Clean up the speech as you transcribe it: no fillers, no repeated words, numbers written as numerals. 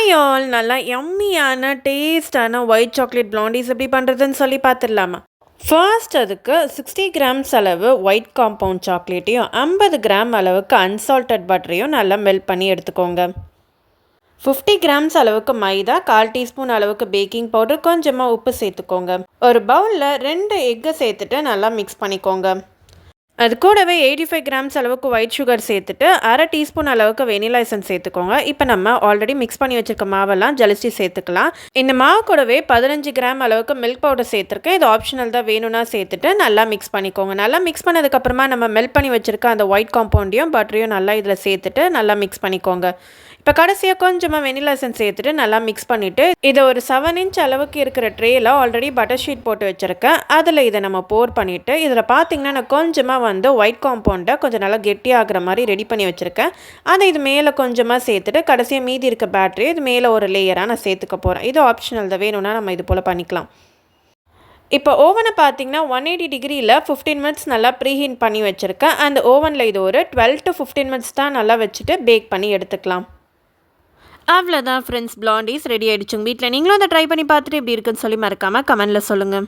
Hi all, நல்லா யம்மியான டேஸ்டான white chocolate பிளாண்டிஸ் எப்படி பண்ணுறதுன்னு சொல்லி பார்த்துடலாமா? ஃபர்ஸ்ட் அதுக்கு 60 கிராம்ஸ் அளவு ஒயிட் காம்பவுண்ட் சாக்லேட்டையும் 50 கிராம் அளவுக்கு அன்சால்டட் பட்டரையும் நல்லா மெல்ட் பண்ணி எடுத்துக்கோங்க. 50 கிராம்ஸ் அளவுக்கு மைதா, 1/4 டீஸ்பூன் அளவுக்கு பேக்கிங் பவுடர், கொஞ்சமாக உப்பு சேர்த்துக்கோங்க. ஒரு பவுலில் 2 எக்கை சேர்த்துட்டு நல்லா மிக்ஸ் பண்ணிக்கோங்க. அது கூடவே 85 கிராம்ஸ் அளவுக்கு ஒயிட் சுகர் சேர்த்துட்டு 1/2 டீஸ்பூன் அளவுக்கு வெனிலா எசன்ஸ் சேர்த்துக்கோங்க. இப்போ நம்ம ஆல்ரெடி மிக்ஸ் பண்ணி வச்சுருக்க மாவெல்லாம் ஜலிச்சு சேர்த்துக்கலாம். இந்த மாவு கூடவே 15 கிராம் அளவுக்கு மில்க் பவுடர் சேர்த்துருக்கேன். இது ஆப்ஷனல் தான், வேணும்னா சேர்த்துட்டு நல்லா மிக்ஸ் பண்ணிக்கோங்க. நல்லா மிக்ஸ் பண்ணதுக்கப்புறமா நம்ம மெல்ட் பண்ணி வச்சுருக்க அந்த ஒயிட் காம்பவுண்டையும் பட்டரையும் நல்லா இதில் சேர்த்துட்டு நல்லா மிக்ஸ் பண்ணிக்கோங்க. இப்போ கடைசியாக கொஞ்சமாக வெனிலா எசன்ஸ் சேர்த்துட்டு நல்லா மிக்ஸ் பண்ணிவிட்டு இதை ஒரு 7 இன்ச் அளவுக்கு இருக்கிற ட்ரேயில் ஆல்ரெடி பட்டர் ஷீட் போட்டு வச்சுருக்கேன். அதில் இதை நம்ம போர் பண்ணிவிட்டு இதில் பார்த்திங்கன்னா நான் கொஞ்சமாக ஒயிட் காம்பவுண்டை கொஞ்சம் நல்லா கெட்டியாகிற மாதிரி ரெடி பண்ணி வச்சுருக்கேன். அதை இது மேலே கொஞ்சமாக சேர்த்துட்டு கடைசியாக மீதி இருக்க பேட்டரி இது மேலே ஒரு லேயராக நான் சேர்த்துக்க போகிறேன். இது ஆப்ஷனல் தான், வேணும்னா நம்ம இது போல் பண்ணிக்கலாம். இப்போ ஓவனை பார்த்திங்கன்னா 180 டிகிரியில் 15 மினிட்ஸ் நல்லா ப்ரீஹீட் பண்ணி வச்சுருக்கேன். அந்த ஓவனில் இது ஒரு 12 to 15 மினிட்ஸ் தான் நல்லா வச்சுட்டு பேக் பண்ணி எடுத்துக்கலாம். அவ்வளோதான் ஃப்ரெண்ட்ஸ், பிளாண்டிஸ் ரெடி ஆகிடுச்சுங்க. வீட்டில் நீங்களும் அதை ட்ரை பண்ணி பார்த்துட்டு எப்படி இருக்குன்னு சொல்லி மறக்காமல் கமெண்டில் சொல்லுங்கள்.